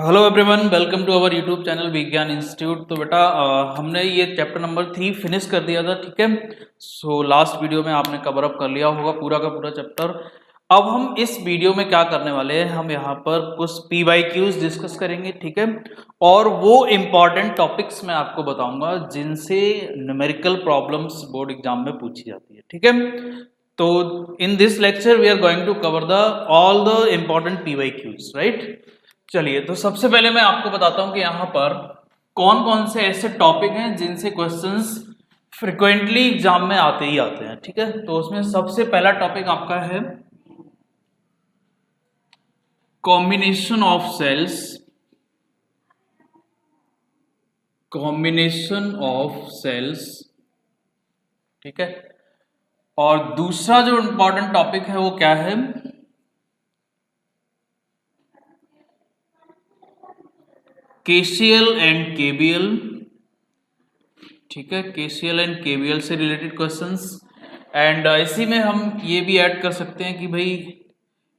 Hello everyone, welcome to our YouTube channel Vigyan institute. तो बेटा हमने ये चैप्टर नंबर 3 फिनिश कर दिया था, ठीक है। सो लास्ट वीडियो में आपने कवर अप कर लिया होगा पूरा का पूरा चैप्टर। अब हम इस वीडियो में क्या करने वाले हैं, हम यहाँ पर कुछ PYQs डिस्कस करेंगे, ठीक है। और वो इम्पॉर्टेंट टॉपिक्स मैं आपको बताऊंगा जिनसे न्यूमेरिकल प्रॉब्लम्स बोर्ड एग्जाम में पूछी जाती है, ठीक है। तो in this lecture we are going to cover the all the important PYQs, right. चलिए, तो सबसे पहले मैं आपको बताता हूं कि यहाँ पर कौन कौन से ऐसे टॉपिक हैं जिनसे क्वेश्चंस फ्रिक्वेंटली एग्जाम में आते ही आते हैं, ठीक है। तो उसमें सबसे पहला टॉपिक आपका है combination of cells, combination of cells, ठीक है। और दूसरा जो इंपॉर्टेंट टॉपिक है वो क्या है, KCL एंड KVL, ठीक है। KCL एंड KVL से रिलेटेड क्वेश्चंस। एंड इसी में हम ये भी ऐड कर सकते हैं कि भाई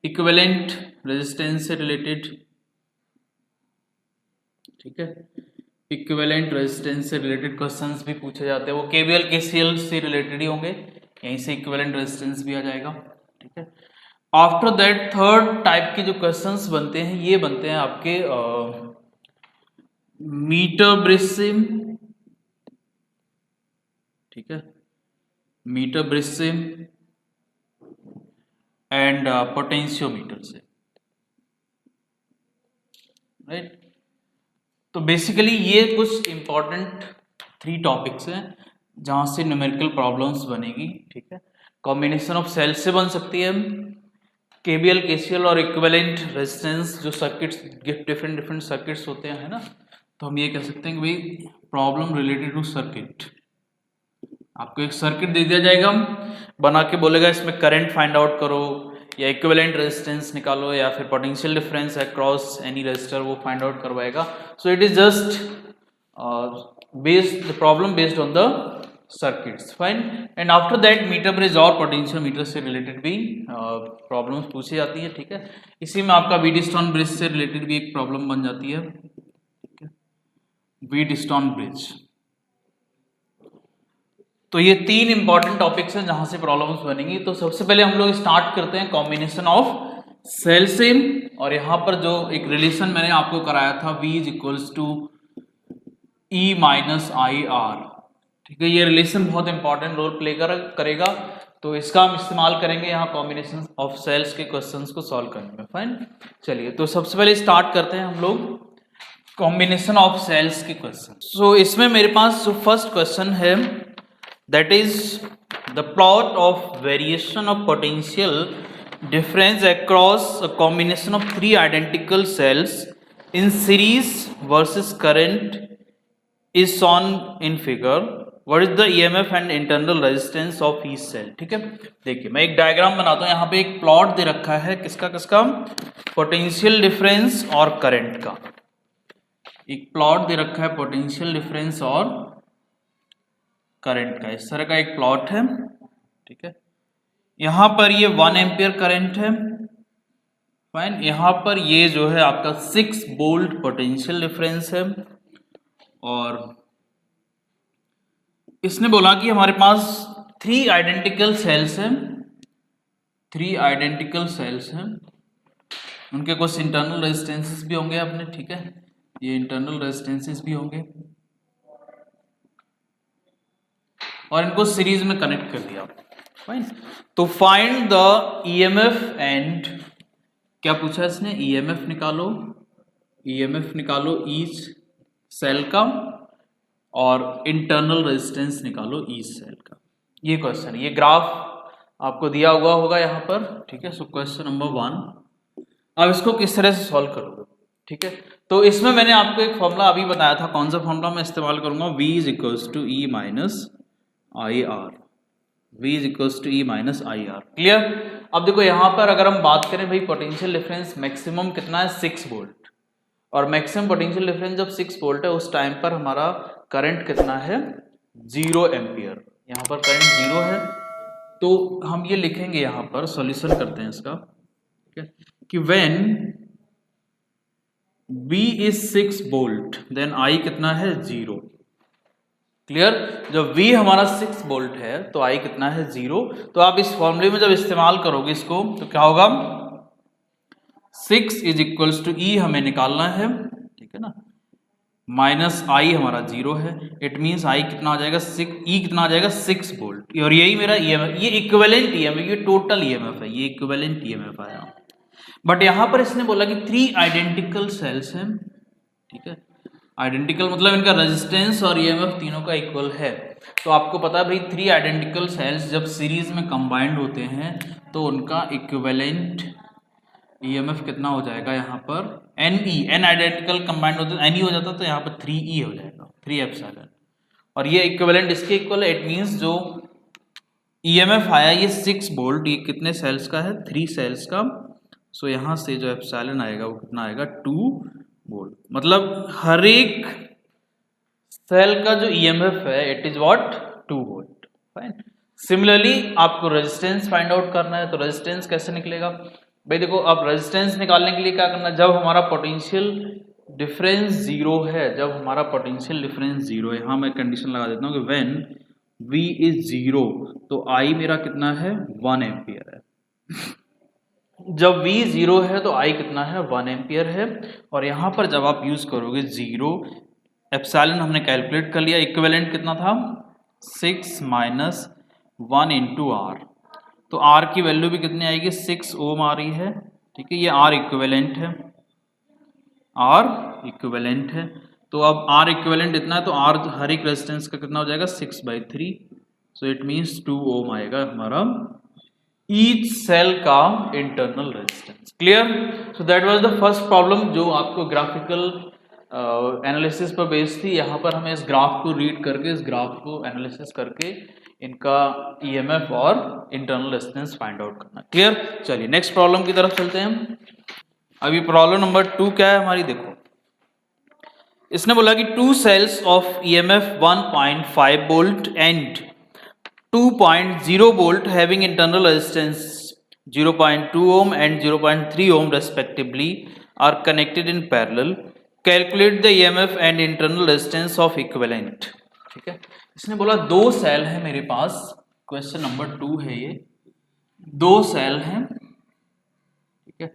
इक्विवेलेंट रेजिस्टेंस से रिलेटेड, ठीक है। इक्विवेलेंट रेजिस्टेंस से रिलेटेड क्वेश्चंस भी पूछे जाते हैं, वो KVL KCL से रिलेटेड ही होंगे, यहीं से इक्विवेलेंट रेजिस्टेंस भी आ जाएगा, ठीक है। आफ्टर दैट थर्ड टाइप के जो क्वेश्चंस बनते हैं ये बनते हैं आपके मीटर ब्रिज से, ठीक है, मीटर ब्रिज से एंड पोटेंशियोमीटर से, राइट। तो बेसिकली ये कुछ इंपॉर्टेंट 3 टॉपिक्स हैं जहां से न्यूमेरिकल प्रॉब्लम्स बनेगी, ठीक है। कॉम्बिनेशन ऑफ सेल से बन सकती है, KVL KCL और इक्विवेलेंट रेजिस्टेंस जो सर्किट्स डिफरेंट सर्किट्स होते हैं, है ना। तो हम ये कह सकते हैं कि भाई प्रॉब्लम रिलेटेड टू सर्किट, आपको एक सर्किट दे दिया जाएगा, बना के बोलेगा इसमें करंट फाइंड आउट करो या इक्विवेलेंट रेजिस्टेंस निकालो या फिर potential difference across any resistor वो फाइंड आउट करवाएगा। So it is just based the problem based on the circuits, fine. And after that meter bridge और पोटेंशियोमीटर से रिलेटेड भी प्रॉब्लम्स पूछी जाती है, ठीक है। इसी में आपका व्हीटस्टोन ब्रिज से रिलेटेड भी एक प्रॉब्लम बन जाती है, ठीक है, व्हीटस्टोन ब्रिज। तो ये 3 इंपॉर्टेंट टॉपिक्स हैं जहां से प्रॉब्लम्स बनेंगी। तो सबसे पहले हम लोग स्टार्ट करते हैं कॉम्बिनेशन ऑफ सेल से। और यहां पर जो एक रिलेशन मैंने आपको कराया था V is equals to E minus I R, ठीक है, ये रिलेशन बहुत इंपॉर्टेंट रोल प्ले करेगा। तो इसका हम इस्तेमाल करेंगे यहाँ कॉम्बिनेशन ऑफ सेल्स के क्वेश्चंस को सॉल्व करने में, फाइन। चलिए, तो सबसे पहले स्टार्ट करते हैं हम लोग कॉम्बिनेशन ऑफ सेल्स के क्वेश्चन। सो इसमें मेरे पास जो फर्स्ट क्वेश्चन है that is the plot of variation of potential difference across a combination of 3 identical cells in series versus current is shown in figure. What is the EMF and internal resistance of each cell? ठीक है, देखिए मैं एक diagram बनाता हूँ। यहाँ पे एक प्लॉट दे रखा है किसका पोटेंशियल डिफरेंस और करंट का। एक प्लॉट दे रखा है पोटेंशियल डिफरेंस और करंट का, इस तरह का एक प्लॉट है, ठीक है। यहां पर ये 1 एम्पियर करंट है, फाइन। यहां पर ये जो है आपका 6 वोल्ट पोटेंशियल डिफरेंस है। और इसने बोला कि हमारे पास 3 आइडेंटिकल सेल्स हैं, 3 आइडेंटिकल सेल्स हैं, उनके कुछ इंटरनल रेजिस्टेंसेस भी होंगे अपने, ठीक है, ये इंटरनल रेजिस्टेंसेस भी होंगे और इनको सीरीज में कनेक्ट कर दिया, फाइन। तो फाइंड द EMF एंड, क्या पूछा इसने, EMF निकालो, EMF निकालो ईच सेल का और इंटरनल रेजिस्टेंस निकालो ईच सेल का। ये क्वेश्चन, ये ग्राफ आपको दिया हुआ होगा यहाँ पर, ठीक है। सो क्वेश्चन नंबर 1, अब इसको किस तरह से सॉल्व करोगे, ठीक है। तो इसमें मैंने आपको एक फॉर्मूला अभी बताया था, कौन सा फॉर्मूला मैं इस्तेमाल करूंगा, V is equals to E minus I R, V is equals to E minus I R, clear. अब देखो यहाँ पर अगर हम बात करें भाई पोटेंशियल डिफरेंस मैक्सिमम कितना है, 6 वोल्ट, और मैक्सिमम पोटेंशियल डिफरेंस जब 6 वोल्ट है उस टाइम पर हमारा करंट कितना है, 0 एम्पियर। यहाँ पर करंट 0 है, तो हम ये लिखेंगे, यहाँ पर सॉल्यूशन करते हैं इसका, ठीक है, कि when V is 6 volt then I कितना है 0। क्लियर? जब V हमारा 6 वोल्ट है तो I कितना है 0। तो आप इस फॉर्मूले में जब इस्तेमाल करोगे इसको तो क्या होगा, 6 इज इक्वल्स टू E हमें निकालना है, ठीक है ना, माइनस I हमारा 0 है। इट मीन्स I कितना आ जाएगा 6, E कितना आ जाएगा 6 वोल्ट। और यही मेरा EMF, ये इक्विवेलेंट EMF, ये टोटल EMF है, ये इक्विवेलेंट EMF आया। बट यहां पर इसने बोला कि 3 आइडेंटिकल सेल्स हैं, ठीक है। आइडेंटिकल मतलब इनका रेजिस्टेंस और EMF तीनों का इक्वल है। तो आपको पता है भाई 3 आइडेंटिकल सेल्स जब सीरीज में कंबाइंड होते हैं तो उनका इक्विवेलेंट EMF कितना हो जाएगा यहाँ पर NE, N आइडेंटिकल कंबाइंड होते हैं NE हो जाता तो यहाँ पर 3E हो जाएगा, 3 एप्सिलॉन। और ये इक्विवेलेंट इसके इक्वल है। इट मींस जो EMF आया ये 6 वोल्ट, ये कितने सेल्स का है 3 सेल्स का। सो यहाँ से जो एप्सिलॉन आएगा वो कितना आएगा 2 वोल्ट। मतलब हर एक सेल का जो EMF है it is what 2 volt. Fine. Similarly आपको रेजिस्टेंस फाइंड आउट करना है, तो रेजिस्टेंस कैसे निकलेगा भाई? देखो अब रेजिस्टेंस निकालने के लिए क्या करना है, जब हमारा पोटेंशियल डिफरेंस जीरो है, जब हमारा पोटेंशियल डिफरेंस जीरो है, यहाँ मैं कंडीशन लगा देता हूँ कि व्हेन V इज जीरो तो I मेरा कितना है 1 एम्पियर है। जब V जीरो है तो I कितना है 1 एम्पियर है। और यहाँ पर जब आप यूज करोगे जीरो, एप्सिलॉन हमने कैलकुलेट कर लिया, इक्विवेलेंट कितना था 6 माइनस 1 इंटू आर। तो R की वैल्यू भी कितनी आएगी 6 ओम आ रही है, ठीक है। ये R इक्विवेलेंट है, R इक्विवेलेंट है। तो अब R इक्विवेलेंट इतना है तो R हर एक रेजिस्टेंस का कितना हो जाएगा 6/3। सो इट मींस 2 ओम आएगा हमारा ईच सेल का internal resistance. Clear? So that was the first problem जो आपको ग्राफिकल एनालिसिस पर बेस्ड थी। यहाँ पर हमें इस ग्राफ को रीड करके, इस ग्राफ को एनालिसिस करके इनका EMF और इंटरनल रेजिस्टेंस फाइंड आउट करना। क्लियर? चलिए नेक्स्ट प्रॉब्लम की तरफ चलते हैं। अभी प्रॉब्लम नंबर 2 क्या है हमारी, देखो इसने बोला कि 2 cells of EMF 1.5 volt and 2.0 volt having internal resistance 0.2 ohm and 0.3 ohm respectively are connected in parallel. Calculate the EMF and internal resistance of equivalent. ठीक है, इसने बोला 2 सेल है मेरे पास, क्वेश्चन नंबर 2 है ये, 2 सेल हैं, ठीक है।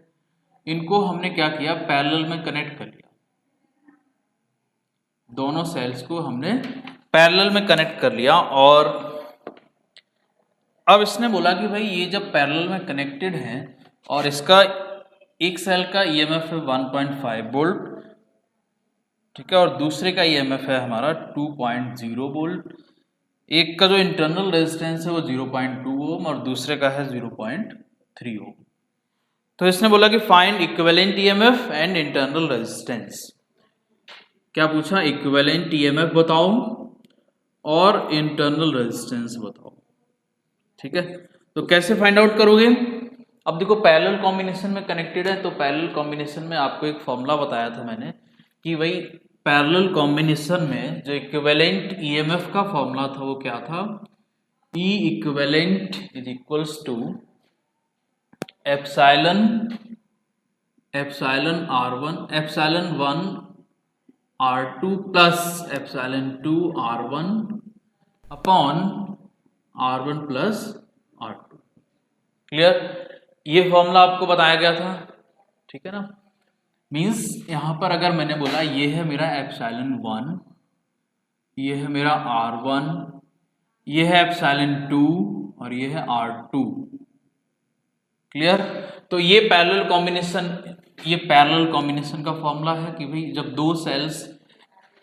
इनको हमने क्या किया, पैरेलल में कनेक्ट कर लिया। दोनों सेल्स को हमने पैरेलल में कनेक्ट कर लिया। और अब इसने बोला कि भाई ये जब पैरेलल में कनेक्टेड हैं और इसका एक सेल का EMF है 1.5 वोल्ट, ठीक है, और दूसरे का EMF है हमारा 2.0 वोल्ट। एक का जो इंटरनल रेजिस्टेंस है वो 0.2 ओम और दूसरे का है 0.3 ओम। तो इसने बोला कि find equivalent EMF and internal resistance. क्या पूछा, इक्विवेलेंट EMF बताओ और इंटरनल रेजिस्टेंस बताओ, ठीक है। तो कैसे फाइंड आउट करोगे? अब देखो पैरेलल कॉम्बिनेशन में कनेक्टेड है तो पैरेलल कॉम्बिनेशन में आपको एक फॉर्मूला बताया था मैंने कि भाई पैरेलल कॉम्बिनेशन में जो इक्विवेलेंट EMF का फॉर्मूला था वो क्या था, E equivalent is equals to epsilon R1 epsilon 1 R2 plus epsilon 2 R1 upon R1 plus R2। Clear? ये फॉर्मूला आपको बताया गया था, ठीक है ना। मींस यहां पर अगर मैंने बोला ये है मेरा एप्सिलॉन 1, ये है मेरा R1, ये है एप्सिलॉन 2 और ये है R2। क्लियर? तो ये पैरेलल कॉम्बिनेशन का फॉर्मूला है कि भाई जब 2 सेल्स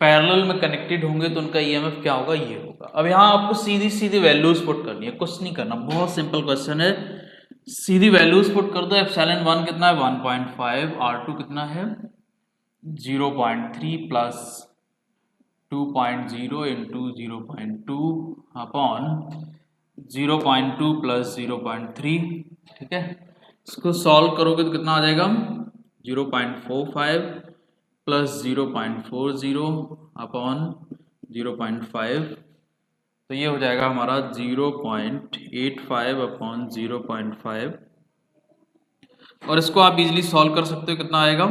पैरेलल में कनेक्टेड होंगे तो उनका EMF क्या होगा, ये होगा। अब यहाँ आपको सीधी सीधी वैल्यूज पुट करनी है, कुछ नहीं करना, बहुत सिंपल क्वेश्चन है। सीधी वैल्यूज पुट कर दो। एप्सिलॉन 1 कितना है 1.5, R2 कितना है 0.3 प्लस 2.0 इंटू 0.2 अपॉन 0.2 प्लस 0.3, ठीक है। इसको सॉल्व करोगे तो कितना आ जाएगा 0.45 प्लस 0.40 अपॉन 0.5, तो ये हो जाएगा हमारा 0.85 अपॉन 0.5। और इसको आप इजीली सॉल्व कर सकते हो, कितना आएगा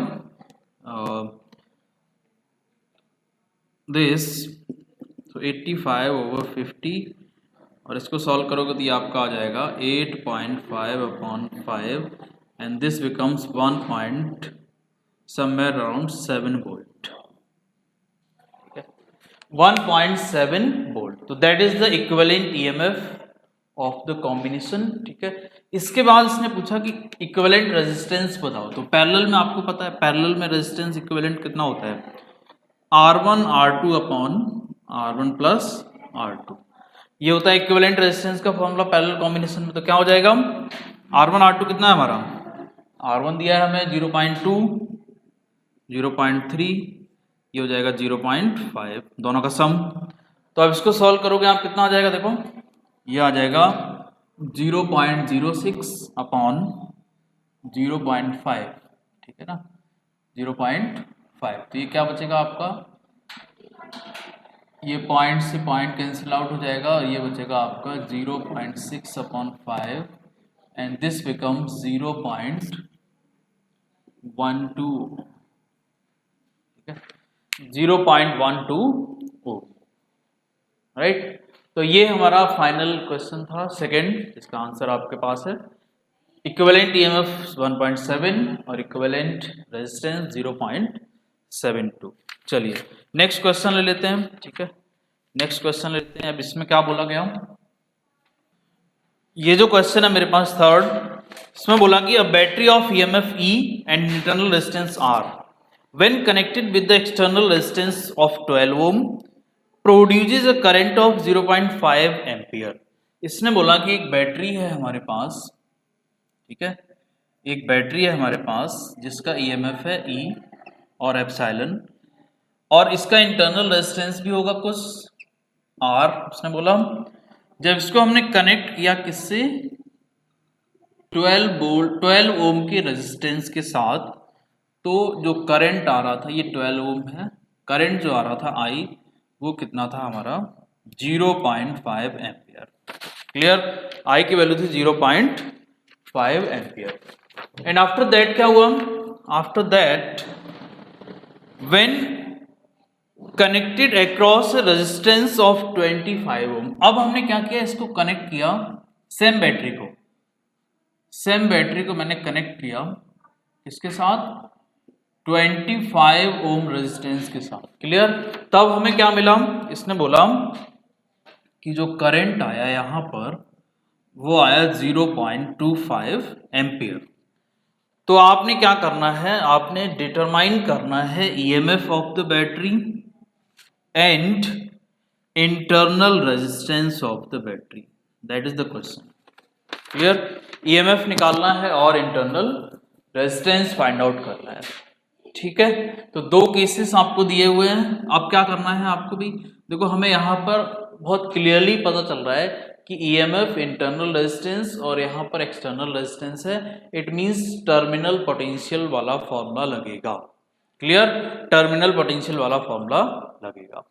दिस, तो 85/50 और इसको सॉल्व करोगे तो ये आपका आ जाएगा 8.5/5 and this becomes 1 somewhere around 7 volt. 1.7 volt, तो that is the equivalent EMF of the combination. ठीक है, इसके बाद इसने पूछा कि इक्विवेलेंट रेजिस्टेंस बताओ। तो पैरेलल में आपको पता है पैरेलल में रेजिस्टेंस इक्विवेलेंट कितना होता है, R1 R2 upon R1 plus R2, ये होता है इक्विवेलेंट रेजिस्टेंस का फॉर्मूला पैरेलल कॉम्बिनेशन में। तो क्या हो जाएगा, R1 R2 कितना है हमारा, R1 दिया है हमें 0.2 0.3, ये हो जाएगा 0.5, दोनों का सम। तो अब इसको सॉल्व करोगे आप कितना आ जाएगा, देखो ये आ जाएगा 0.06 अपॉन 0.5, ठीक है ना, 0.5। तो ये क्या बचेगा आपका, ये पॉइंट से पॉइंट कैंसिल आउट हो जाएगा और ये बचेगा आपका 0.6 upon 5 and this becomes 0.12, 0.12 right. तो ये हमारा फाइनल क्वेश्चन था सेकंड, इसका आंसर आपके पास है। इक्विवेलेंट ईएमएफ 1.7 और इक्विवेलेंट रेजिस्टेंस 0.72। चलिए नेक्स्ट क्वेश्चन ले लेते हैं। ठीक है, नेक्स्ट क्वेश्चन लेते हैं। अब इसमें क्या बोला गया, ये जो क्वेश्चन है मेरे पास थर्ड, इसमें बोला कि a battery of EMF E and internal resistance R when connected with the external resistance of 12 ohm produces a current of 0.5 ampere। इसने बोला कि एक बैटरी है हमारे पास, ठीक है, एक बैटरी है हमारे पास जिसका ईएमएफ है E और एप्सिलॉन और इसका इंटरनल रेजिस्टेंस भी होगा कुछ R। उसने बोला जब इसको हमने कनेक्ट किया किससे, 12 ओम के रेजिस्टेंस के साथ, तो जो करंट आ रहा था ये 12 ओम है, करंट जो आ रहा था I वो कितना था हमारा 0.5 एम्पियर। क्लियर, I की वैल्यू थी 0.5 एम्पियर। एंड आफ्टर दैट क्या हुआ, after that when connected across resistance of 25 ओम, अब हमने क्या किया, इसको कनेक्ट किया सेम बैटरी को मैंने कनेक्ट किया इसके साथ 25 ओम रेजिस्टेंस के साथ। क्लियर, तब हमें क्या मिला, इसने बोला कि जो करंट आया यहां पर वो आया 0.25 एम्पियर। तो आपने क्या करना है, आपने डिटरमाइन करना है EMF of the battery and internal resistance of the battery, that is the question. Clear, EMF निकालना है और इंटरनल रेजिस्टेंस फाइंड आउट करना है। ठीक है, तो दो केसेस आपको दिए हुए हैं। अब क्या करना है आपको भी, देखो हमें यहाँ पर बहुत क्लियरली पता चल रहा है कि ईएमएफ इंटरनल रेजिस्टेंस और यहाँ पर एक्सटर्नल रेजिस्टेंस है, इट मींस टर्मिनल पोटेंशियल वाला फॉर्मूला लगेगा। क्लियर, टर्मिनल पोटेंशियल वाला फॉर्मूला लगेगा।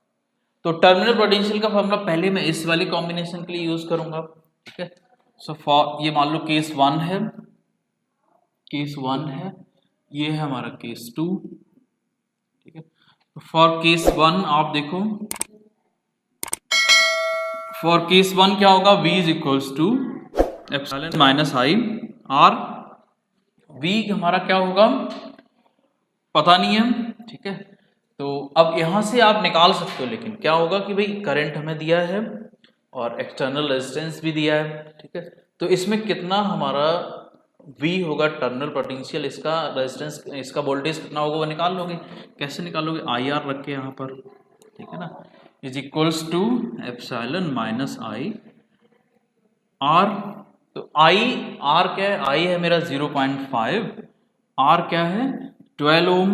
तो टर्मिनल पोटेंशियल का फॉर्मूला पहले मैं इस वाली कॉम्बिनेशन के लिए यूज करूंगा। ठीक है, सो फॉर ये मान लो केस 1 है, केस 1 है, ये है हमारा केस 2। ठीक है, तो फॉर केस 1 आप देखो, फॉर केस 1 क्या होगा, V is equals to epsilon minus I R। V हमारा क्या होगा पता नहीं है। ठीक है, तो अब यहां से आप निकाल सकते हो, लेकिन क्या होगा कि भाई करंट हमें दिया है और एक्सटर्नल रेजिस्टेंस भी दिया है। ठीक है, तो इसमें कितना हमारा V होगा टर्मिनल पोटेंशियल, इसका रेजिस्टेंस, इसका वोल्टेज कितना होगा वो निकाल लोगे। कैसे निकालोगे, IR रख के यहाँ पर, ठीक है ना, is equals to epsilon minus I R। तो R क्या है, I है मेरा 0.5, R क्या है 12 ohm,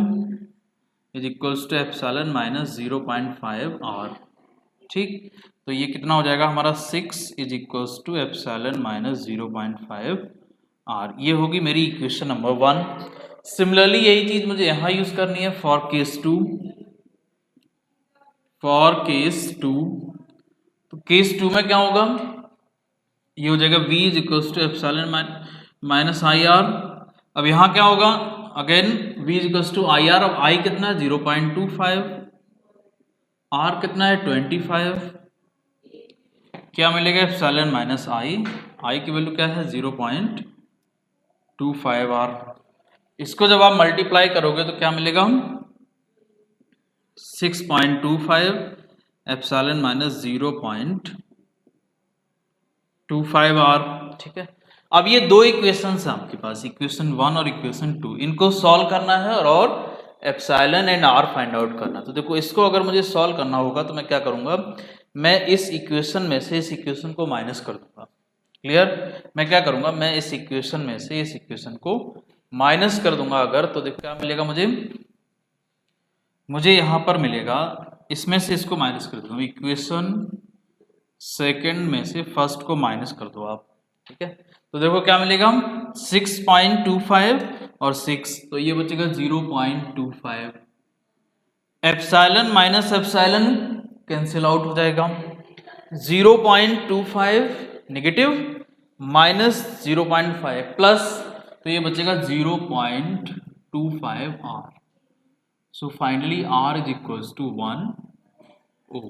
is equals to epsilon minus 0.5 R। ठीक, तो ये कितना हो जाएगा हमारा 6 is equals to epsilon minus 0.5 R। ये होगी मेरी इक्वेशन नंबर 1। सिमिलरली यही चीज मुझे यहां यूज करनी है फॉर केस 2। फॉर केस 2, तो केस 2 में क्या होगा, ये हो जाएगा V is equals to epsilon minus I R। अब यहाँ क्या होगा, again v equals to I R. अब i कितना है 0.25, r कितना है 25, क्या मिलेगा एप्सिलॉन माइनस आई, i की वैल्यू क्या है 0.25 r। इसको जब आप मल्टीप्लाई करोगे तो क्या मिलेगा 6.25 एप्सिलॉन माइनस 0.25 r। ठीक है, अब ये दो इक्वेशंस हैं आपके पास, इक्वेशन 1 और इक्वेशन 2, इनको सॉल्व करना है और epsilon and R find out करना है। तो देखो इसको अगर मुझे सॉल्व करना होगा तो मैं क्या करूंगा, मैं इस इक्वेशन में से इस इक्वेशन को माइनस कर दूंगा। क्लियर, मैं क्या करूंगा, मैं इस इक्वेशन में से इस इक्वेशन को माइनस कर दूंगा अगर, तो देखो क्या मिलेगा मुझे यहां पर मिलेगा, इसमें से इसको माइनस कर दूंगा, इक्वेशन सेकंड में से फर्स्ट को माइनस कर दो आप। ठीक है, तो देखो क्या मिलेगा 6.25 और 6, तो ये बचेगा 0.25। Epsilon minus epsilon cancel out हो जाएगा, 0.25 नेगेटिव माइनस 0.5 प्लस, तो ये बचेगा 0.25 r। So finally r is equals to 1 ohm.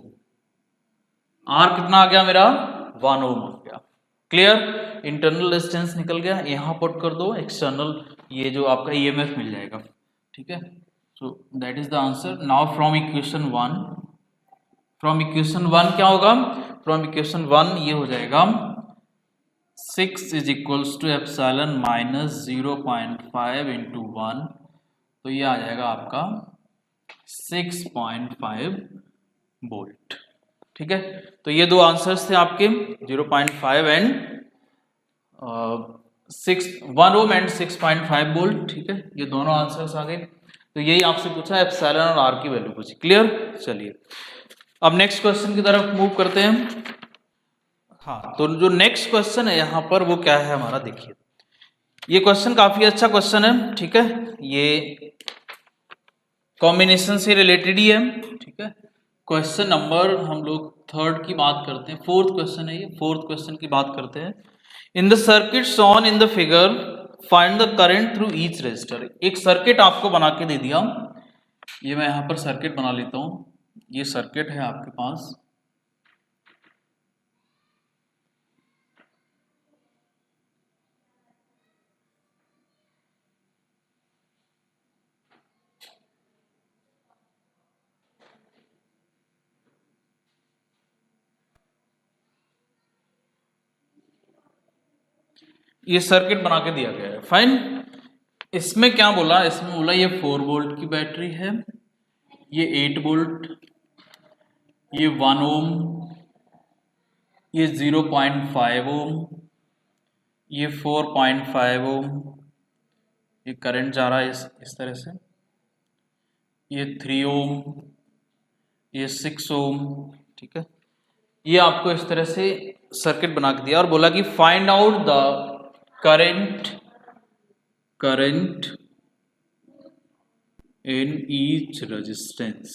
r कितना आ गया मेरा 1 ओम आ गया। क्लियर, इंटरनल रेजिस्टेंस निकल गया, यहां पुट कर दो एक्सटर्नल, ये जो आपका ईएमएफ मिल जाएगा। ठीक है, so that is the answer. Now from equation 1, from equation 1 क्या होगा, फ्रॉम इक्वेशन 1 ये हो जाएगा 6 is equals to epsilon minus 0.5 into 1, तो ये आ जाएगा आपका 6.5 वोल्ट। ठीक है, तो ये दो आंसर्स थे आपके, 0.5 एंड 1 ओम एंड 6.5 वोल्ट। ठीक है, ये दोनों आंसर्स आ गए। तो यही आपसे पूछा एप्सिलॉन और आर की वैल्यू पूछी। क्लियर, चलिए अब नेक्स्ट क्वेश्चन की तरफ मूव करते हैं। हाँ, तो जो नेक्स्ट क्वेश्चन है यहाँ पर वो क्या है हमारा, देखिए ये क्वेश्चन काफी अच्छा क्वेश्चन है। ठीक है, ये कॉम्बिनेशन से रिलेटेड ही है। ठीक है, क्वेश्चन नंबर हम लोग 3rd की बात करते हैं, 4th क्वेश्चन है ये, 4th क्वेश्चन की बात करते हैं। In the circuit shown in the figure find the current through each resistor. एक सर्किट आपको बना के दे दिया, ये मैं यहाँ पर सर्किट बना लेता हूँ, ये सर्किट है आपके पास, ये सर्किट बना के दिया गया है। फाइन, इसमें क्या बोला, इसमें बोला ये 4 वोल्ट की बैटरी है, ये 8 वोल्ट, ये 1 ओम, ये 0.5 ओम, ये 4.5 ओम, ये करंट जा रहा है इस तरह से, ये 3 ओम, ये 6 ओम। ठीक है, ये आपको इस तरह से सर्किट बना के दिया और बोला कि find out the current in each resistance,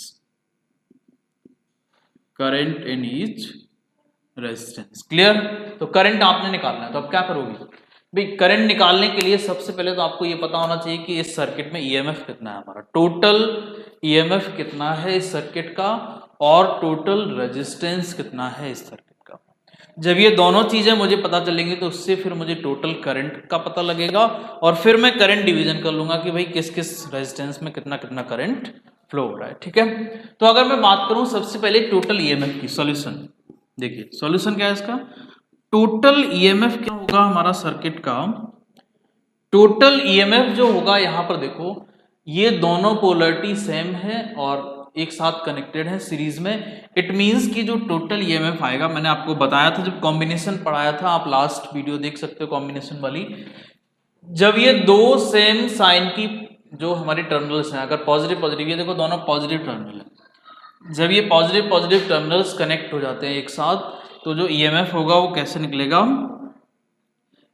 current in each resistance. Clear, तो करंट आपने निकालना है, तो अब क्या करोगे भाई, करंट निकालने के लिए सबसे पहले तो आपको ये पता होना चाहिए कि इस सर्किट में ईएमएफ कितना है, हमारा टोटल ईएमएफ कितना है इस सर्किट का, और टोटल रेजिस्टेंस कितना है इस सर्किट का। जब ये दोनों चीजें मुझे पता चलेंगी तो उससे फिर मुझे टोटल करंट का पता लगेगा, और फिर मैं करंट डिवीजन कर लूंगा कि भाई किस किस रेजिस्टेंस में कितना कितना करंट फ्लो हो रहा है। ठीक है, तो अगर मैं बात करूं सबसे पहले टोटल ईएमएफ की, सॉल्यूशन देखिए, सॉल्यूशन क्या है इसका, टोटल ईएमएफ क्या होगा हमारा सर्किट का, टोटल ईएमएफ जो होगा यहां पर देखो ये दोनों पोलरिटी सेम है और एक साथ कनेक्टेड है सीरीज में, इट मींस कि जो टोटल ईएमएफ आएगा, मैंने आपको बताया था जब कॉम्बिनेशन पढ़ाया था, आप लास्ट वीडियो देख सकते हो कॉम्बिनेशन वाली, जब ये दो सेम साइन की जो हमारी टर्मिनल्स हैं, अगर पॉजिटिव पॉजिटिव, ये देखो दोनों पॉजिटिव टर्मिनल है, जब ये पॉजिटिव पॉजिटिव टर्मिनल्स कनेक्ट हो जाते हैं एक साथ, तो जो ईएमएफ होगा वो कैसे निकलेगा,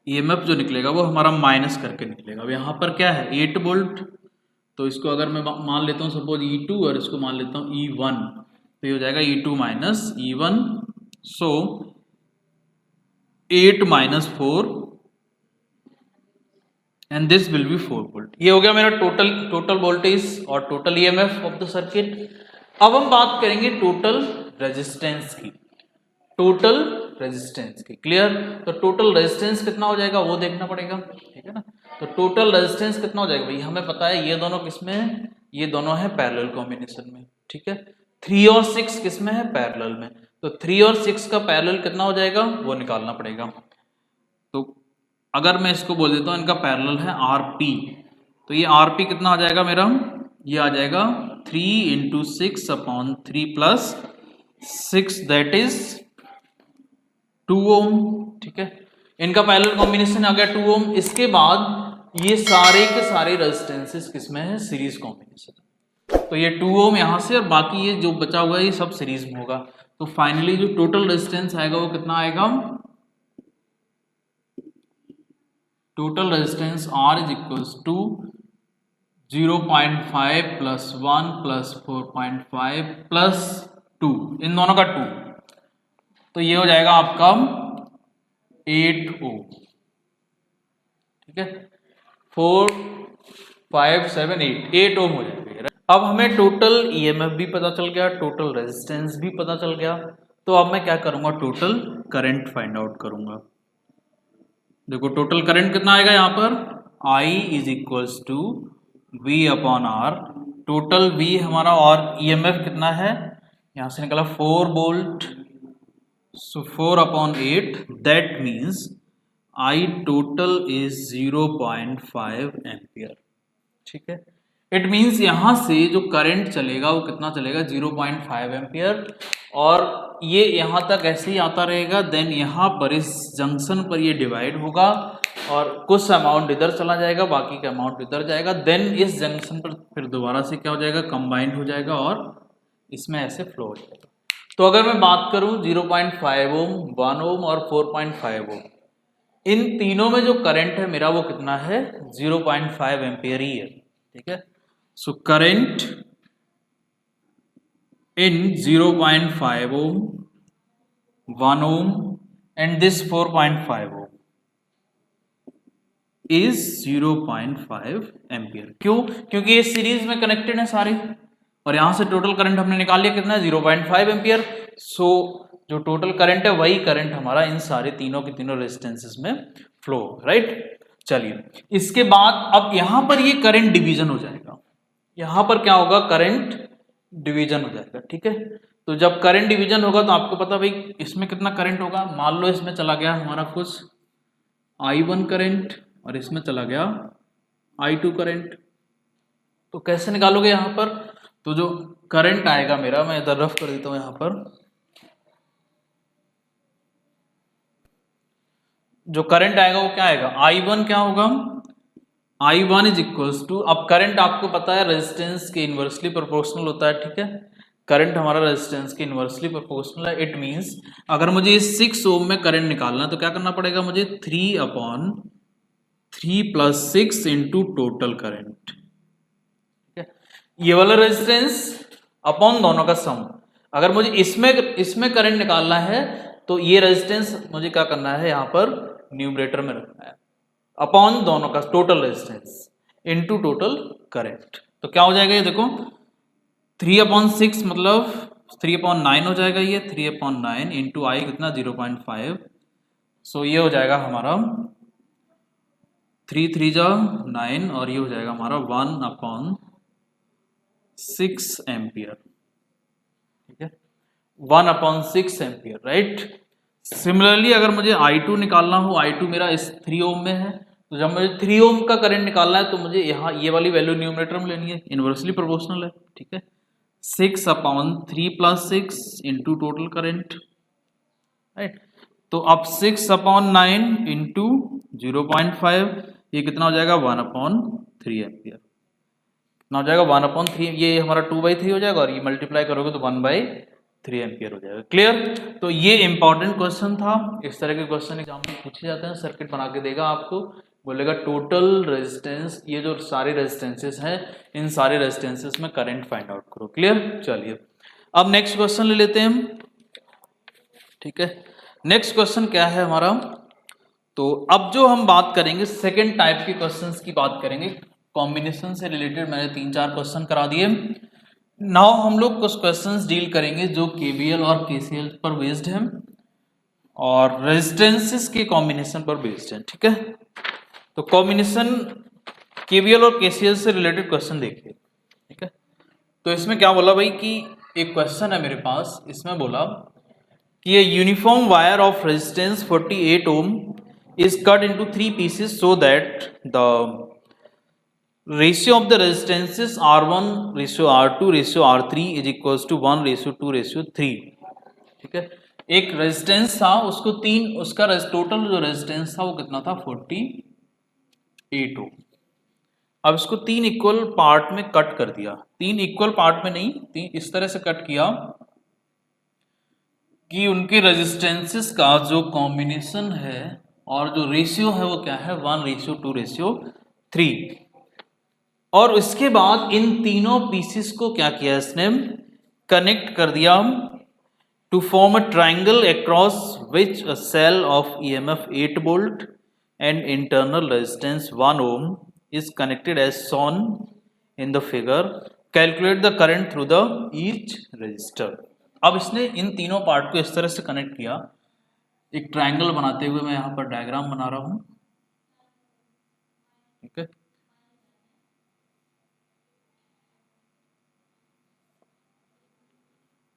ईएमएफ जो निकलेगा वो हमारा माइनस करके निकलेगा। अब यहाँ पर क्या है 8 वोल्ट, तो इसको अगर मैं मान लेता हूँ सपोज E2 और इसको मान लेता हूँ E1, तो ये हो जाएगा E2 minus E1, so 8 minus 4 and this will be 4 volt. ये हो गया मेरा टोटल वोल्टेज और total EMF of the circuit. अब हम बात करेंगे टोटल रेजिस्टेंस की, टोटल रेजिस्टेंस की। क्लियर? तो टोटल रेजिस्टेंस कितना हो जाएगा वो देखना पड़ेगा, ठीक है ना। तो टोटल रेजिस्टेंस कितना हो जाएगा भाई, हमें पता है ये दोनों किसमें है, ये दोनों है पैरेलल कॉम्बिनेशन में, ठीक है। 3 और 6 किसमें है, पैरेलल में। तो 3 और 6 का पैरेलल कितना हो जाएगा वो निकालना पड़ेगा। तो अगर मैं इसको बोल देता हूँ इनका पैरेलल है आरपी, तो ये आरपी कितना आ जाएगा मेरा, ये आ जाएगा 3 into 6 upon 3 plus 6 that is 2 ओम, ठीक है। इनका पैरेलल कॉम्बिनेशन आ गया 2 ओम। इसके बाद ये सारे के सारे रेजिस्टेंसेस किसमें है, सीरीज कॉम्बिनेशन। तो ये 2 ओम यहां से और बाकी ये जो बचा हुआ है ये सब सीरीज में होगा। तो फाइनली जो टोटल रेजिस्टेंस आएगा वो कितना आएगा, total resistance R is equals to 0.5 plus 1 plus 4.5 plus 2, इन दोनों का 2, तो ये हो जाएगा आपका 8 ओम, ठीक है। 4 5 7 8 ओम हो जाएगा। अब हमें टोटल ईएमएफ भी पता चल गया, टोटल रेजिस्टेंस भी पता चल गया। तो अब मैं क्या करूंगा, टोटल करंट फाइंड आउट करूंगा। देखो टोटल करंट कितना आएगा यहाँ पर, I is equals to V upon R। Total V हमारा और EMF कितना है, यहाँ से निकला 4 volt, so 4 upon 8 that means I total is 0.5 ampere, ठीक है। इट मीन्स यहाँ से जो करंट चलेगा वो कितना चलेगा, 0.5 एम्पियर, और ये यहाँ तक ऐसे ही आता रहेगा। देन यहाँ पर इस जंक्शन पर ये डिवाइड होगा और कुछ अमाउंट इधर चला जाएगा, बाकी का अमाउंट इधर जाएगा। देन इस जंक्शन पर फिर दोबारा से क्या हो जाएगा, कंबाइंड हो जाएगा और इसमें ऐसे फ्लो हो जाएगा। तो अगर मैं बात करूँ 0.5 ओम, 1 ओम और 4.5 ओम, इन तीनों में जो करंट है मेरा वो कितना है, 0.5 एम्पियर ही है, ठीक है। So current in 0.5 ohm, 1 ohm and this 4.5 ohm is 0.5 ampere. क्यों? क्योंकि ये सीरीज में कनेक्टेड है सारे, और यहां से टोटल करंट हमने निकाल लिया कितना, 0.5 एम्पियर। सो जो टोटल करंट है वही करंट हमारा इन सारे तीनों के तीनों रेजिस्टेंसेस में फ्लो, राइट। चलिए इसके बाद अब यहां पर ये करंट डिवीजन हो जाएगा, यहां पर क्या होगा, करंट डिवीजन हो जाएगा, ठीक है। तो जब करंट डिवीजन होगा तो आपको पता भाई इसमें कितना करंट होगा, मान लो इसमें चला गया हमारा कुछ I1 करंट और इसमें चला गया I2 करंट। तो कैसे निकालोगे यहां पर, तो जो करंट आएगा मेरा, मैं इधर रफ कर देता हूं यहां पर, जो करंट आएगा वो क्या आएगा, I1 क्या होगा, I1 इज इक्वल्स टू, अब करंट आपको पता है रेजिस्टेंस के इनवर्सली प्रोपोर्शनल होता है, ठीक है। करंट हमारा रेजिस्टेंस के इनवर्सली प्रोपोर्शनल है। इट मींस अगर मुझे 6 ओम में करंट निकालना है तो क्या करना पड़ेगा मुझे, 3 upon 3 plus 6 into total current, ठीक है। ये वाला रेजिस्टेंस अपॉन दोनों का सम। अगर मुझे इसमें करंट निकालना है तो ये रेजिस्टेंस मुझे क्या करना है, यहाँ पर न्यूमरेटर में रखना है, अपॉन दोनों का total resistance into total current. तो क्या हो जाएगा ये देखो, 3/6 मतलब 3/9 हो जाएगा, ये 3/9 इंटू आई कितना 0.5। सो ये हो जाएगा हमारा 3 3 जा 9 और ये हो जाएगा हमारा 1/6 एम्पियर, ठीक है, 1/6 एम्पियर, राइट। सिमिलरली अगर मुझे I2 निकालना हो, I2 मेरा इस 3 ओम में है, तो जब मुझे 3 ओम का करंट निकालना है तो मुझे यहाँ ये वाली वैल्यू न्यूमरेटर में लेनी है, इनवर्सली प्रोपोर्शनल है, ठीक है। 6/3 plus 6 into total current, right. तो अब 6/9 इंटू 0.5, ये कितना हो जाएगा 1/3 एम्पियर, कितना हो जाएगा 1/3, ये हमारा 2/3 हो जाएगा और ये मल्टीप्लाई करोगे तो 1/3 एम्पियर हो जाएगा। क्लियर? तो ये इंपॉर्टेंट क्वेश्चन था, इस तरह के क्वेश्चन एग्जाम में पूछे जाते हैं। सर्किट बना के देगा आपको, बोलेगा टोटल रेजिस्टेंस, ये जो सारे रेजिस्टेंसेस हैं इन सारे रेजिस्टेंसेस में करंट फाइंड आउट करो। क्लियर? चलिए अब नेक्स्ट क्वेश्चन ले लेते हैं हम, ठीक है। नेक्स्ट क्वेश्चन क्या है हमारा, तो अब जो हम बात करेंगे सेकेंड टाइप के क्वेश्चंस की बात करेंगे। कॉम्बिनेशन से रिलेटेड मैंने 3-4 क्वेश्चन करा दिए। नाउ हम लोग कुछ क्वेश्चंस डील करेंगे जो केवीएल और केसीएल पर बेस्ड हैं और रेजिस्टेंसेस के कॉम्बिनेशन पर बेस्ड हैं। ठीक है, तो कॉम्बिनेशन केवीएल और केसीएल से रिलेटेड क्वेश्चन देखिए। ठीक है, तो इसमें क्या बोला भाई कि एक क्वेश्चन है मेरे पास, इसमें बोला कि a uniform wire of resistance 48 ohm is cut into 3 pieces so that the ratio of the resistances R1 ratio R2 ratio R3 is equals to 1 ratio 2 ratio 3। ठीक है, एक रेजिस्टेंस था, उसको उसका टोटल जो रेजिस्टेंस था वो कितना था 48 ओम। अब इसको 3 इक्वल पार्ट में कट कर दिया, 3 इक्वल पार्ट में नहीं, इस तरह से कट किया कि उनके रेजिस्टेंसेस का जो कॉम्बिनेशन है और जो रेशियो है वो क्या है 1 रेशियो 2 रेशियो 3। और उसके बाद इन तीनों पीसेस को क्या किया इसने कनेक्ट कर दिया to form a triangle across which a cell of EMF 8 volt and internal resistance 1 ohm is connected as shown in the figure. Calculate the current through the each resistor. अब इसने इन तीनों part को इस तरह से connect किया, एक triangle बनाते हुए मैं यहां पर डायग्राम बना रहा हूं। ठीक है,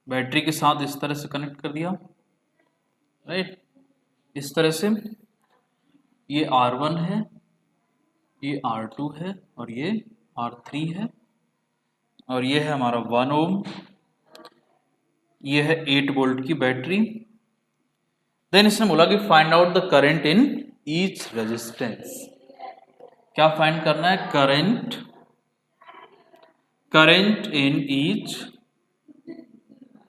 बैटरी के साथ इस तरह से कनेक्ट कर दिया, राइट। इस तरह से ये R1 है, ये R2 है और ये R3 है और ये है हमारा 1 ओम, ये है 8 वोल्ट की बैटरी। देन इसने बोला कि find out the current in each resistance. क्या फाइंड करना है? Current in each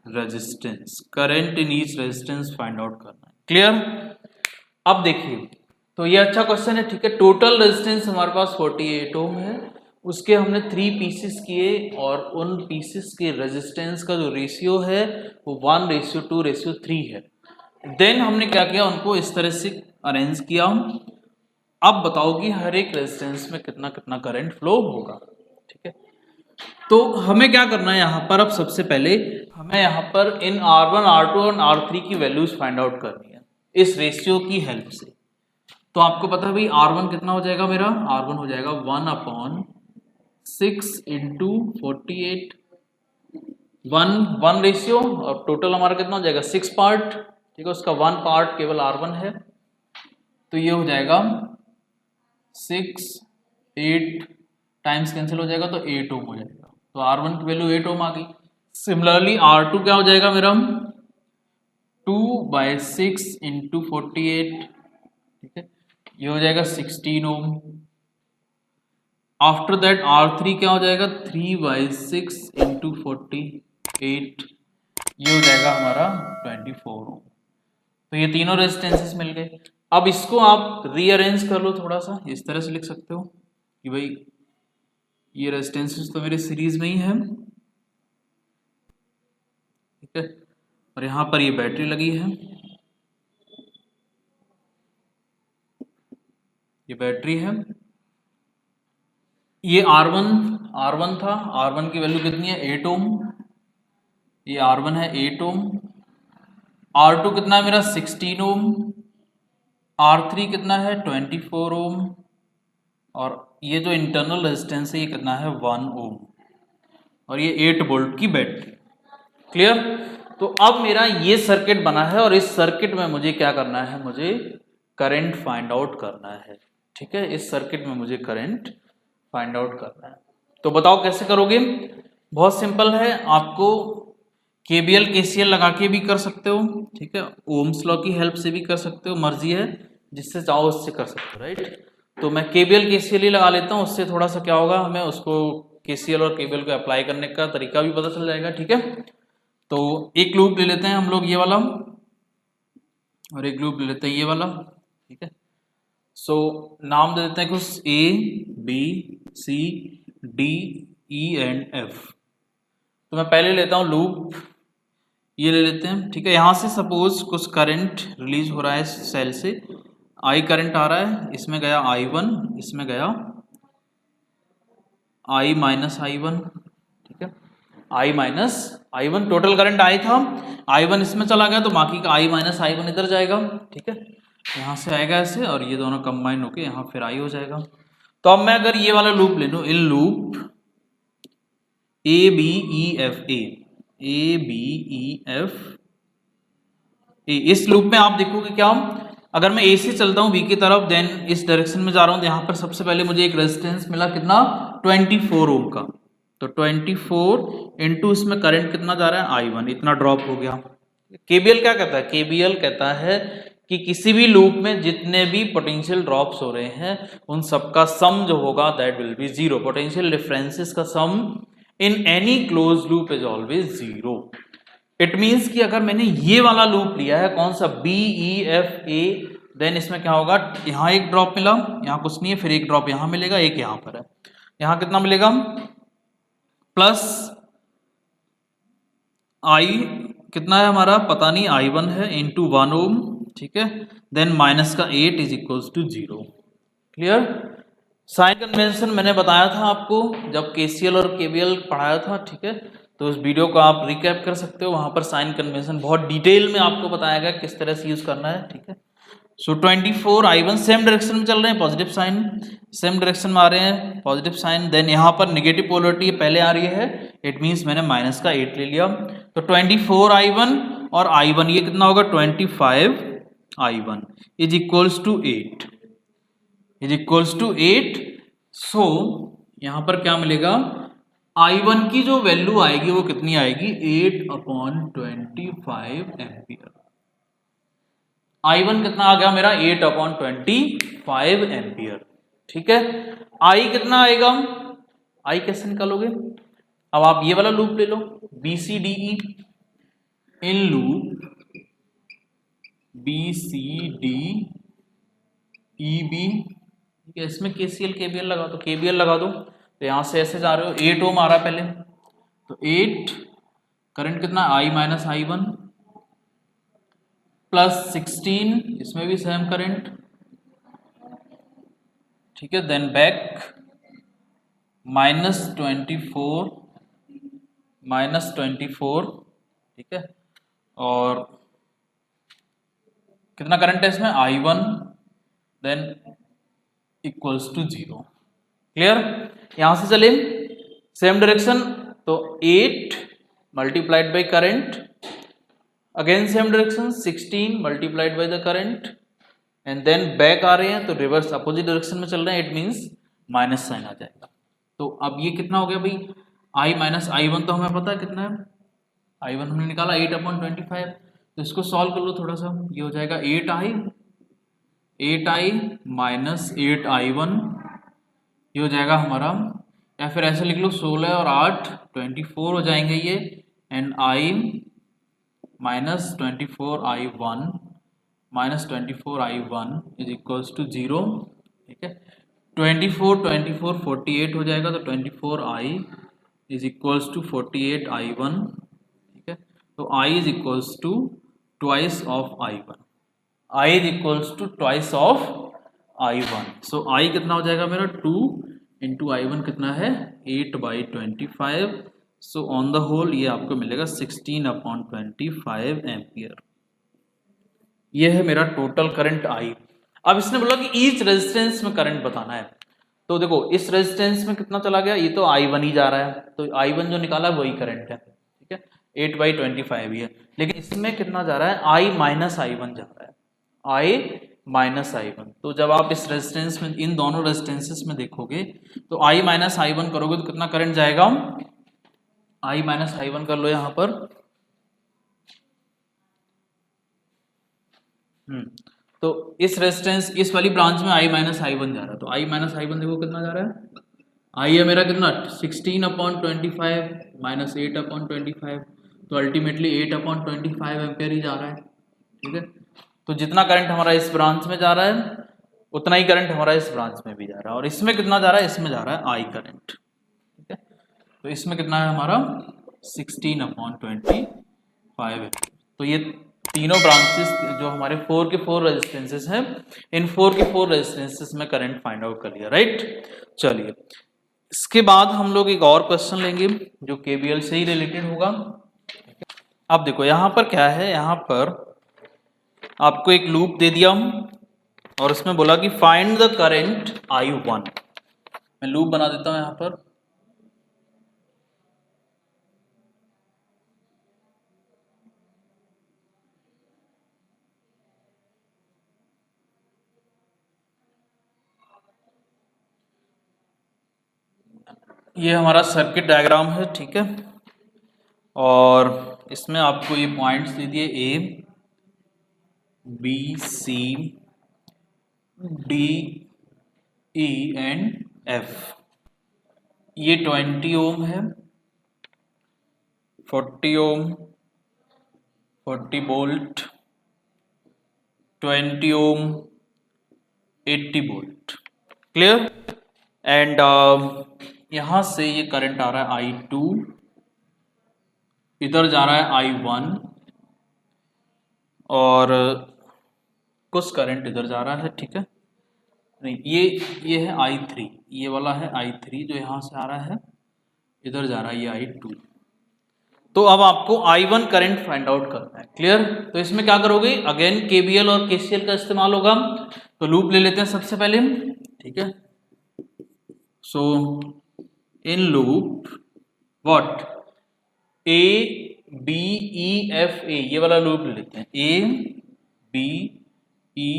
resistance, current in each resistance find out करना है। क्लियर? अब देखिए, तो ये अच्छा क्वेश्चन है। ठीक है, टोटल रेजिस्टेंस हमारे पास 48 ओम है, उसके हमने 3 पीसेस किए और उन पीसेस के रेजिस्टेंस का जो रेशियो है वो 1 रेशियो 2 रेशियो 3 है। देन हमने क्या किया, उनको इस तरह से अरेंज किया। अब बताओ कि हर एक रेजिस्टेंस में कितना कितना करंट फ्लो होगा। ठीक है, तो हमें क्या करना है यहाँ पर, अब सबसे पहले हमें यहाँ पर इन R1 R2 और R3 की वैल्यूज फाइंड आउट करनी है इस रेशियो की हेल्प से। तो आपको पता है भाई R1 कितना हो जाएगा मेरा, R1 हो जाएगा 1/6 इंटू 48, 1 रेशियो, और टोटल हमारा कितना हो जाएगा 6 पार्ट। ठीक है, उसका 1 पार्ट केवल R1 है, तो ये हो जाएगा 6, 8 टाइम्स कैंसिल हो जाएगा तो 8 ओम हो जाएगा। तो R1 की वैल्यू 8 ओम आ गई। सिमिलरली R2 क्या हो जाएगा मेरा 2/6 इंटू 48। ठीक है, ये हो जाएगा 16 ओम। आफ्टर दैट R3 क्या हो जाएगा 3/6 इंटू 48, ये हो जाएगा हमारा 24 ओम। तो ये तीनों रेजिस्टेंसेस मिल गए। अब इसको आप रीअरेंज कर लो थोड़ा सा, इस तरह से लिख सकते हो कि भाई ये रेजिस्टेंसेस तो मेरे सीरीज में ही है। ठीक है, और यहां पर ये बैटरी लगी है, ये बैटरी है, ये R1 था, R1 की वैल्यू कितनी है 8 ओम, ये R1 है 8 ओम, R2 कितना है मेरा 16 ओम, R3 कितना है 24 ओम, और ये जो इंटरनल रेजिस्टेंस है ये कितना है 1 ओम, और ये 8 वोल्ट की बैटरी। क्लियर? तो अब मेरा ये सर्किट बना है और इस सर्किट में मुझे क्या करना है, मुझे करंट फाइंड आउट करना है। ठीक है, इस सर्किट में मुझे करंट फाइंड आउट करना है। तो बताओ कैसे करोगे? बहुत सिंपल है, आपको केबीएल केसीएल लगा के भी कर सकते हो। ठीक है, ओम्स लॉ की हेल्प से भी कर सकते हो, मर्जी है, जिससे चाहो उससे कर सकते हो, राइट। तो मैं केबीएल केसीएल ही लगा लेता हूँ, उससे थोड़ा सा क्या होगा, हमें उसको केसीएल और केबीएल को अप्लाई करने का तरीका भी पता चल जाएगा। ठीक है, तो एक लूप ले लेते हैं हम लोग ये वाला और एक लूप ले लेते हैं ये वाला। ठीक है, सो नाम दे देते हैं कुछ ABCDE तो मैं पहले लेता हूँ लूप, ये ले लेते हैं। ठीक है, यहाँ से सपोज कुछ करंट रिलीज हो रहा है सेल से, I करंट आ रहा है, इसमें गया I1, इसमें गया I माइनस I1, ठीक है, I minus I1, total current I था, I1 इसमें चला गया तो बाकी का I माइनस I1 इधर जाएगा, ठीक है, यहाँ से आएगा ऐसे और ये दोनों कंबाइन होके यहाँ फिर I हो जाएगा। तो अब मैं अगर ये वाला लूप ले लूँ, इन लूप ABEFA, इस लूप में आप देखोगे क्या, अगर मैं A से चलता हूँ B की तरफ, देन इस डायरेक्शन में जा रहा हूँ, तो यहाँ पर सबसे पहले मुझे एक रेजिस्टेंस मिला कितना, 24 ओम का। तो 24 इंटू इसमें करंट कितना जा रहा है, I1, इतना ड्रॉप हो गया। KBL क्या कहता है, KBL कहता है कि किसी भी लूप में जितने भी पोटेंशियल ड्रॉप्स हो रहे हैं उन सबका सम जो होगा that will be zero. Potential differences का sum in any close loop is always zero. It means कि अगर मैंने ये वाला लूप लिया है, कौन सा, BEFA, देन इसमें क्या होगा, यहाँ एक ड्रॉप मिला, यहाँ कुछ नहीं है, फिर एक ड्रॉप यहाँ मिलेगा, एक यहाँ पर है, यहाँ कितना मिलेगा, प्लस I कितना है हमारा पता नहीं, I1 है, इंटू 1 ओम, ठीक है, देन माइनस का 8 is equals to 0। Clear. Sign convention मैंने बताया था आपको जब KCL और KVL पढ़ाया था, ठीक है, तो उस वीडियो को आप रिकैप कर सकते हो, वहां पर साइन कन्वेंशन बहुत डिटेल में आपको बताया गया किस तरह से यूज करना है, ठीक है। सो 24 I1 सेम डायरेक्शन में चल रहे हैं, पॉजिटिव साइन, सेम डायरेक्शन में आ रहे हैं, पॉजिटिव साइन, देन यहाँ पर नेगेटिव पोलरिटी पहले आ रही है, इट मीन्स मैंने माइनस का 8 ले लिया। तो 24 I1 और I1 ये कितना होगा, 25 I1 is equals to 8, is equals to 8। So यहाँ पर क्या मिलेगा, I1 की जो वैल्यू आएगी वो कितनी आएगी, 8/25 एम्पियर। I1 कितना आ गया मेरा, 8/25 एम्पियर, ठीक है। I कितना आएगा, I कैसे निकालोगे, अब आप ये वाला लूप ले लो, BCDE, इन लूप BCDEB, ठीक है, इसमें KCL KVL लगा दो, KVL लगा दो, तो यहां से ऐसे जा रहे हो, 8 ओम आ रहा है पहले, तो 8 करंट कितना, I माइनस I1 प्लस 16, इसमें भी सेम करंट, ठीक है, देन बैक -24, ठीक है, और कितना करंट है इसमें, I1, than equals to 0। Clear. यहां से चले सेम डायरेक्शन, तो 8 multiplied by current, again same direction 16 multiplied by the current, and then back आ रहे हैं तो रिवर्स अपोजिट डायरेक्शन में चल रहे हैं, इट मींस माइनस साइन आ जाएगा। तो अब ये कितना हो गया भाई, I माइनस I1 तो हमें पता है कितना है, I1 हमने निकाला 8/25, तो इसको सॉल्व कर लो थोड़ा सा, ये हो जाएगा 8I माइनस 8I1, ये हो जाएगा हमारा, या फिर ऐसे लिख लो 16 और 8 24 हो जाएंगे ये, and I minus 24I1 minus 24I1 is equals to 0, ठीक है। 24 48 हो जाएगा, तो 24I is equals to 48I1, ठीक है। तो I is equals to twice of I1, I is equals to twice of I1। So I कितना हो जाएगा मेरा, 2 इंटू I1 कितना है, 8/25। सो ऑन द होल ये आपको मिलेगा 16/25 एम्पियर। ये है मेरा टोटल करंट I। अब इसने बोला कि ईच रेजिस्टेंस में करंट बताना है, तो देखो इस रेजिस्टेंस में कितना चला गया, ये तो I1 ही जा रहा है, तो I1 जो निकाला वही करंट है, ठीक है, 8/25 ही है, लेकिन इसमें कितना जा रहा है, I माइनस I1 जा रहा है, I माइनस I1। तो जब आप इस रेजिस्टेंस में, इन दोनों रेजिस्टेंसेस में देखोगे तो I माइनस I1 करोगे तो कितना करंट जाएगा, I माइनस I1 कर लो यहाँ पर, तो इस रेजिस्टेंस, इस वाली ब्रांच में I माइनस I1 जा रहा है, तो I माइनस I1 देखो कितना जा रहा है, I है मेरा कितना, 16/25 माइनस 8/25, तो अल्टीमेटली 8/25 एम्पियर ही जा रहा है, ठीक है। तो जितना करंट हमारा इस ब्रांच में जा रहा है उतना ही करंट हमारा इस ब्रांच में भी जा रहा है, और इसमें कितना जा रहा है, इसमें जा रहा है I करंट, ठीक है। तो इसमें कितना है हमारा 16/25 है, तो ये तीनों ब्रांचेस जो हमारे 4 के 4 रेजिस्टेंसेस हैं, इन 4 के 4 रेजिस्टेंसेस में करंट फाइंड आउट कर लिया, राइट। चलिए इसके बाद हम लोग एक और क्वेश्चन लेंगे जो केबीएल से ही रिलेटेड होगा। अब देखो यहाँ पर क्या है, यहाँ पर आपको एक लूप दे दिया और इसमें बोला कि फाइंड द करंट I1। मैं लूप बना देता हूं यहाँ पर। ये हमारा सर्किट डायग्राम है, ठीक है, और इसमें आपको ये पॉइंट्स दे दिए A B C D E and F. ये 20 ओम है, 40 ohm, 40 volt, 20 ohm, 80 volt, clear. And यहां से ये करंट आ रहा है I2, इधर जा रहा है I1 और कुछ करंट इधर जा रहा है, ठीक है। नहीं, ये है I3, ये वाला है I3 जो यहां से आ रहा है, इधर जा रहा है ये I2। तो अब आपको I1 करंट फाइंड आउट करना है, क्लियर। तो इसमें क्या करोगे, अगेन KVL और KCL का इस्तेमाल होगा। तो लूप ले लेते हैं सबसे पहले, ठीक है। So in loop what A B E F A, ये वाला लूप ले लेते हैं, A B E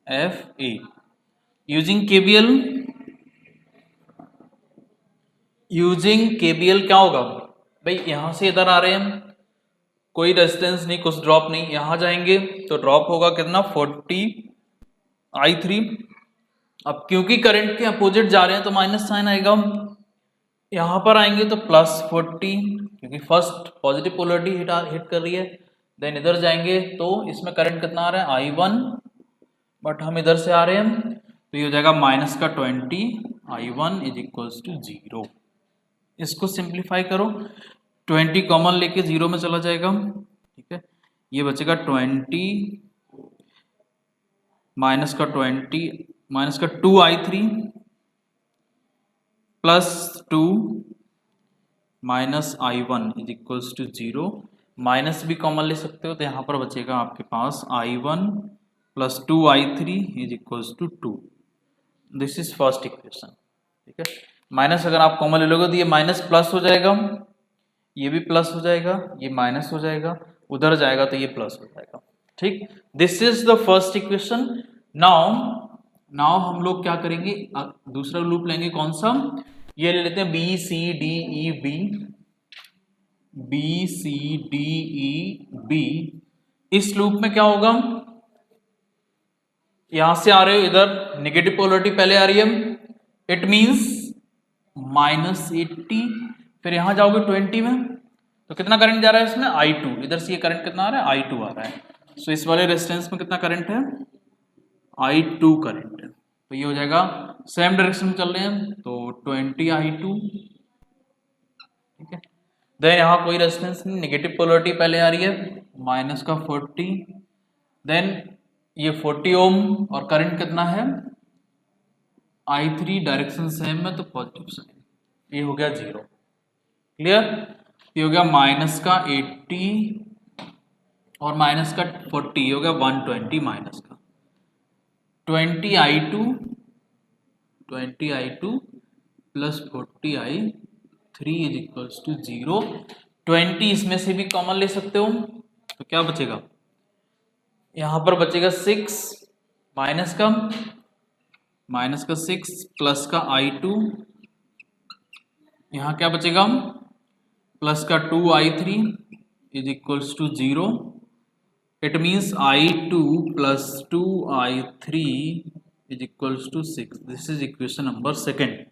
F A using KVL। Using KVL क्या होगा भाई, यहां से इधर आ रहे हैं, कोई रेजिस्टेंस नहीं, कुछ ड्रॉप नहीं, यहां जाएंगे तो ड्रॉप होगा कितना 40 I3। अब क्योंकि करंट के अपोजिट जा रहे हैं तो माइनस साइन आएगा, यहां पर आएंगे तो +40 क्योंकि फर्स्ट पॉजिटिव पोलरिटी हिट कर रही है। देन इधर जाएंगे तो इसमें करंट कितना आ रहा है I1, बट हम इधर से आ रहे हैं तो ये हो जाएगा -20 I1 इज इक्वल्स टू 0। इसको सिंप्लीफाई करो, 20 कॉमन लेके 0 में चला जाएगा, ठीक है। ये बचेगा 20 माइनस का 2 I3 +2 minus I1 is equals to 0। Minus भी कॉमन ले सकते हो तो यहाँ पर बचेगा आपके पास I1 + 2 I3 is equals to 2। This is first equation, ठीक है। माइनस अगर आप कॉमन ले लोगे तो ये माइनस प्लस हो जाएगा, ये भी प्लस हो जाएगा, ये माइनस हो जाएगा, उधर जाएगा तो ये प्लस हो जाएगा, ठीक। This is the first equation. Now हम लोग क्या करेंगे, दूसरा लूप लेंगे, कौन सा, ये ले लेते हैं B C D E B, B C D E B. इस लूप में क्या होगा, यहां से आ रहे हो, इधर नेगेटिव पोलरिटी पहले आ रही है, इट मींस -80, फिर यहां जाओगे 20 में तो कितना करंट जा रहा है इसमें I2, इधर से ये करंट कितना आ रहा है I2 आ रहा है। सो इस वाले रेजिस्टेंस में कितना करंट है I2 करंट है, तो ये हो जाएगा सेम डायरेक्शन में चल रहे हैं तो 20 I2, ठीक है। देन यहाँ कोई रेजिस्टेंस नहीं, नेगेटिव पोलरिटी पहले आ रही है, -40, देन ये 40 ओम और करंट कितना है I3, डायरेक्शन सेम है तो पॉजिटिव साइन, ये हो गया 0, क्लियर। ये हो गया -80 और -40, ये हो गया 120 माइनस का 20 I2 + 40 I3 is equals to 0। 20 इसमें से भी कॉमन ले सकते हो तो क्या बचेगा, यहां पर बचेगा 6 माइनस का 6 प्लस का I2, यहां क्या बचेगा प्लस का 2 I3 is equals to 0। It means I2 + 2 I3 is equals to 6। This is equation number 2।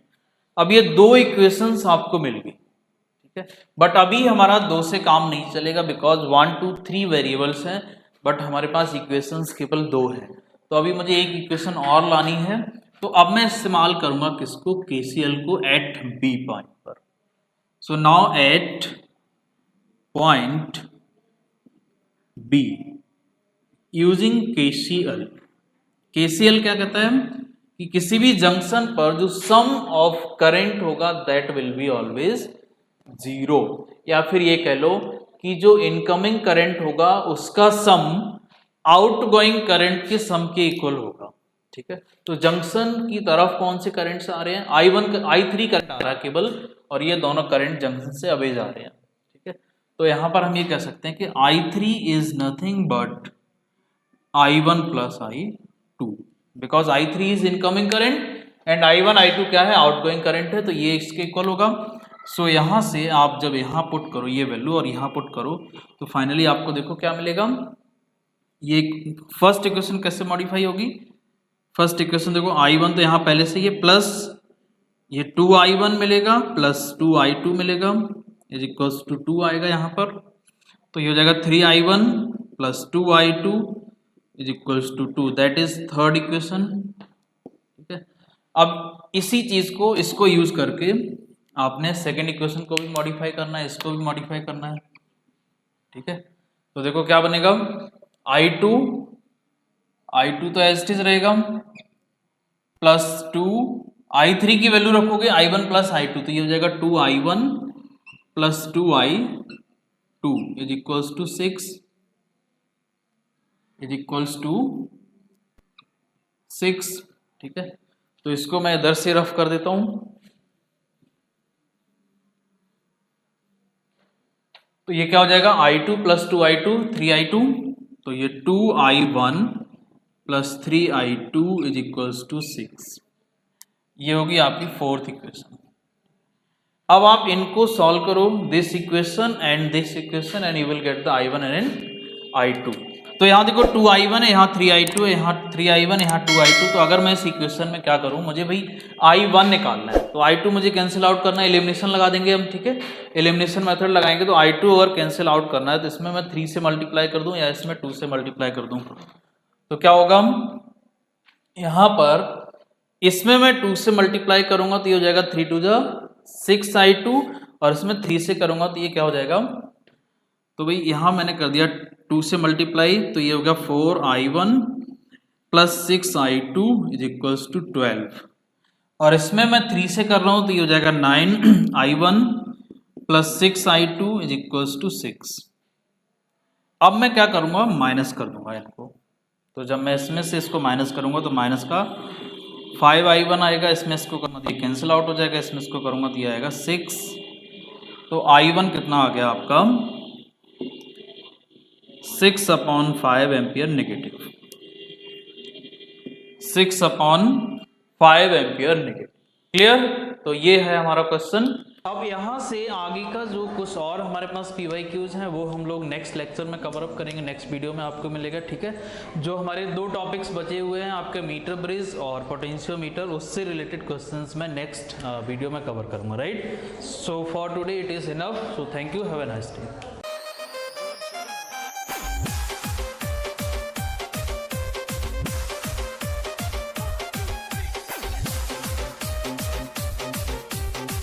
अब ये दो इक्वेशंस आपको मिल गई, ठीक है। बट अभी हमारा 2 से काम नहीं चलेगा बिकॉज 1 2 3 वेरिएबल्स हैं, बट हमारे पास इक्वेशंस केवल 2 हैं। तो अभी मुझे एक इक्वेशन और लानी है, तो अब मैं इस्तेमाल करूंगा किसको, KCL को एट B पॉइंट पर। So now at point B using KCL। KCL क्या कहता है कि किसी भी जंक्शन पर जो सम ऑफ करंट होगा that will be always zero, या फिर ये कह लो कि जो इनकमिंग करंट होगा उसका सम आउटगोइंग करंट के सम के इक्वल होगा। ठीक है, तो जंक्शन की तरफ कौन से करंट्स आ रहे हैं, I1 I3 करंट आ रहा है केवल, और ये दोनों करंट जंक्शन से अवे जा रहे हैं। ठीक है, तो यहां पर हम ये कह सकते हैं कि I3 is nothing but I1 plus I2, because I3 is incoming current and I1 I2 क्या है, आउटगोइंग करंट है, तो ये इसके इक्वल होगा। सो यहां से आप जब यहां पुट करो ये वैल्यू और यहां पुट करो तो फाइनली आपको देखो क्या मिलेगा। ये फर्स्ट इक्वेशन कैसे मॉडिफाई होगी, फर्स्ट इक्वेशन देखो I1 तो यहाँ पहले से ये प्लस ये 2I1 मिलेगा प्लस 2I2 मिलेगा इज इक्वल्स टू 2 आएगा यहाँ पर, तो ये हो जाएगा 3I1 plus 2I2 is equals to 2, that is third equation. ठीक है, अब इसी चीज को इसको यूज करके आपने सेकेंड इक्वेशन को भी मॉडिफाई करना है, इसको भी मॉडिफाई करना है। ठीक है, तो देखो क्या बनेगा, I2 तो एज इट इज रहेगा प्लस 2, I3 की वैल्यू रखोगे I1 प्लस I2, तो ये हो जाएगा 2I1 plus 2I2 is equals to 6 is equals to 6। ठीक है, तो इसको मैं इधर से रफ कर देता हूं, तो ये क्या हो जाएगा I2 प्लस 2I2 3I2, तो ये 2I1 plus 3I2 is equals to 6, ये होगी आपकी फोर्थ इक्वेशन। अब आप इनको सॉल्व करो, this equation and you will get the I1 and I2। तो यहाँ देखो 2I1 है, यहाँ 3I2 है, यहाँ 3I1, यहाँ 2I2, तो अगर मैं इस इक्वेशन में क्या करूँ, मुझे भाई I1 निकालना है, तो I2 मुझे कैंसिल आउट करना है, एलिमिनेशन लगा देंगे हम। ठीक है, एलिमिनेशन मेथड लगाएंगे, तो I2 अगर कैंसिल आउट करना है तो इसमें मैं 3 से मल्टीप्लाई कर दूं या इसमें 2 से मल्टीप्लाई कर दूं, तो क्या होगा, यहाँ पर इसमें मैं 2 से मल्टीप्लाई करूंगा तो ये हो जाएगा 3 2 6I2, और इसमें 3 से करूंगा तो ये क्या हो जाएगा, तो भाई यहाँ मैंने कर दिया 2 से मल्टीप्लाई, तो ये हो गया 4I1 plus 6I2 is equals to 12, और इसमें मैं 3 से कर रहा हूँ तो ये हो जाएगा 9I1 plus 6I2 is equals to 6। अब मैं क्या करूँगा, माइनस कर दूंगा इनको, तो जब मैं इसमें से इसको माइनस करूँगा तो माइनस का 5I1 आएगा, इसमें इसको करना तो ये कैंसिल आउट हो जाएगा, इसमें इसको करूँगा तो ये आएगा 6, तो I1 कितना आ गया आपका 6/5 ampere negative, 6/5 ampere negative. Clear, तो ये है हमारा क्वेश्चन। अब यहाँ से आगे का जो कुछ और हमारे पास PYQs हैं वो हम लोग नेक्स्ट लेक्चर में कवर अप करेंगे, नेक्स्ट वीडियो में आपको मिलेगा। ठीक है, जो हमारे 2 टॉपिक्स बचे हुए हैं आपके मीटर ब्रिज और पोटेंशियोमीटर, उससे रिलेटेड क्वेश्चंस मैं नेक्स्ट वीडियो में कवर करूँगा। Right, so for today it is enough, so thank you, have a nice day.